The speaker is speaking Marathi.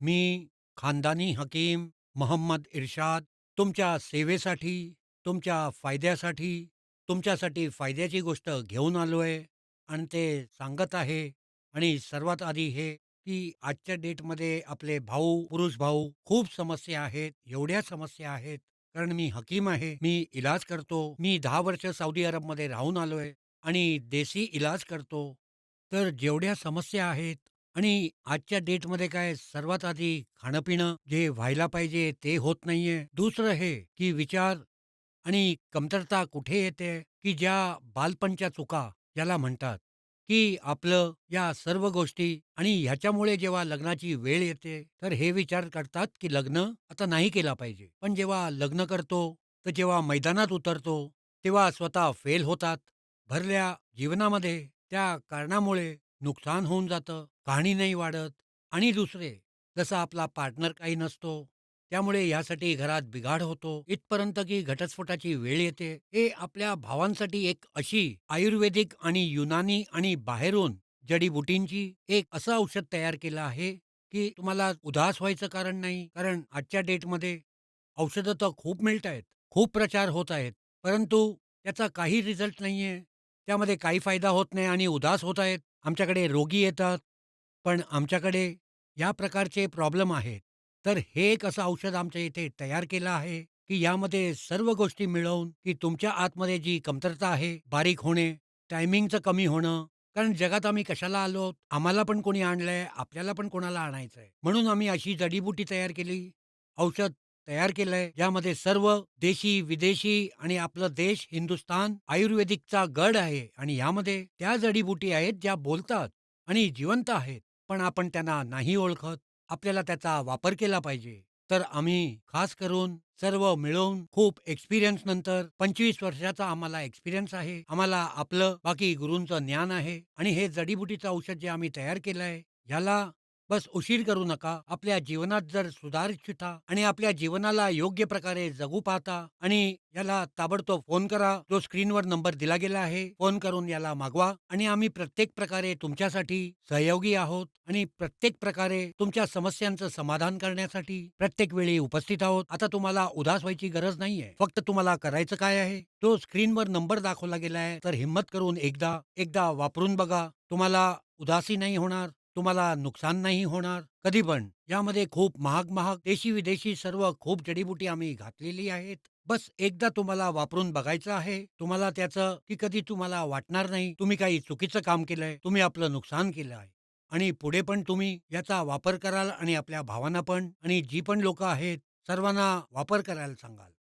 मी खानदानी हकीम मोहम्मद इर्शाद तुमच्या सेवेसाठी, तुमच्या फायद्यासाठी, तुमच्यासाठी फायद्याची गोष्ट घेऊन आलोय आणि ते सांगत आहे. आणि सर्वात आधी हे, की आजच्या डेटमध्ये आपले भाऊ, पुरुष भाऊ खूप समस्या आहेत. एवढ्या समस्या आहेत, कारण मी हकीम आहे. मी इलाज करतो. मी 10 वर्ष सौदी अरबमध्ये राहून आलोय आणि देशी इलाज करतो. तर जेवढ्या समस्या आहेत आणि आजच्या डेटमध्ये काय सर्वात आधी खाणं-पिणं जे व्हायला पाहिजे ते होत नाहीये. दुसरं हे, की विचार आणि कमतरता कुठे येते, की ज्या बालपणच्या चुका ज्याला म्हणतात, की आपलं या सर्व गोष्टी आणि ह्याच्यामुळे जेव्हा लग्नाची वेळ येते, तर हे विचार करतात, की लग्न आता नाही केला पाहिजे. पण जेव्हा लग्न करतो, तर जेव्हा मैदानात उतरतो, तेव्हा स्वतः फेल होतात. भरल्या जीवनामध्ये त्या कारणामुळे नुकसान होऊन जातं, कहाणी नाही वाढत आणि दुसरे जसा आपला पार्टनर काही नसतो. त्यामुळे यासाठी घरात बिघाड होतो. इथपर्यंत की घटस्फोटाची वेळ येते. हे आपल्या भावांसाठी एक अशी आयुर्वेदिक आणि युनानी आणि बाहेरून जडीबुटींची एक असं औषध तयार केलं आहे, की तुम्हाला उदास व्हायचं कारण नाही. कारण आजच्या डेटमध्ये औषधं तर खूप मिळतायत, खूप प्रचार होत आहेत. परंतु त्याचा काही रिझल्ट नाहीये. त्यामध्ये काही फायदा होत नाही आणि उदास होत आहेत. आमच्याकडे रोगी येतात, पण आमच्याकडे या प्रकारचे प्रॉब्लेम आहेत. तर हे एक असं औषध आमच्या इथे तयार केलं आहे, की यामध्ये सर्व गोष्टी मिळवून, की तुमच्या आतमध्ये जी कमतरता आहे, बारीक होणे, टायमिंगचं कमी होणं. कारण जगात आम्ही कशाला आलोत? आम्हाला पण कोणी आणलंय, आपल्याला पण कोणाला आणायचंय. म्हणून आम्ही अशी जडीबुटी तयार केली, औषध तयार केलंय, ज्यामध्ये सर्व देशी, विदेशी आणि आपलं देश हिंदुस्तान आयुर्वेदिकचा गड आहे आणि यामध्ये त्या जडीबुटी आहेत, ज्या बोलतात आणि जिवंत आहेत. पण आपण त्यांना नाही ओळखत. आपल्याला त्याचा वापर केला पाहिजे. तर आम्ही खास करून सर्व मिळून खूप एक्सपिरियन्स नंतर 25 वर्षाचा आम्हाला एक्सपिरियन्स आहे. आम्हाला आपलं बाकी गुरूंचं ज्ञान आहे आणि हे जडीबुटीचं औषध जे आम्ही तयार केलंय, ह्याला बस उशीर करू नका. आपल्या जीवनात जर सुधार इच्छिता आणि आपल्या जीवनाला योग्य प्रकारे जगू पाहता आणि याला ताबडतोब फोन करा. जो स्क्रीनवर नंबर दिला गेला आहे, फोन करून याला मागवा आणि आम्ही प्रत्येक प्रकारे तुमच्यासाठी सहयोगी आहोत आणि प्रत्येक प्रकारे तुमच्या समस्यांचं समाधान करण्यासाठी प्रत्येक वेळी उपस्थित आहोत. आता तुम्हाला उदास व्हायची गरज नाहीये. फक्त तुम्हाला करायचं काय आहे? तो स्क्रीनवर नंबर दाखवला गेला आहे, तर हिम्मत करून एकदा एकदा वापरून बघा. तुम्हाला उदासी नाही होणार. तुम्हाला नुकसान नाही होणार कधी पण. यामध्ये खूप महाग-महाग देशी-विदेशी सर्व खूप जडीबुटी आम्ही घातलेली आहेत. बस एकदा तुम्हाला वापरून बघायचं आहे. तुम्हाला त्याचं की कधी तुम्हाला वाटणार नाही, तुम्ही काही चुकीचं काम केलंय, तुम्ही आपलं नुकसान केलं आहे. आणि पुढे पण तुम्ही याचा वापर कराल आणि आपल्या भावांना पण आणि जी पण लोकं आहेत, सर्वांना वापर करायला सांगाल.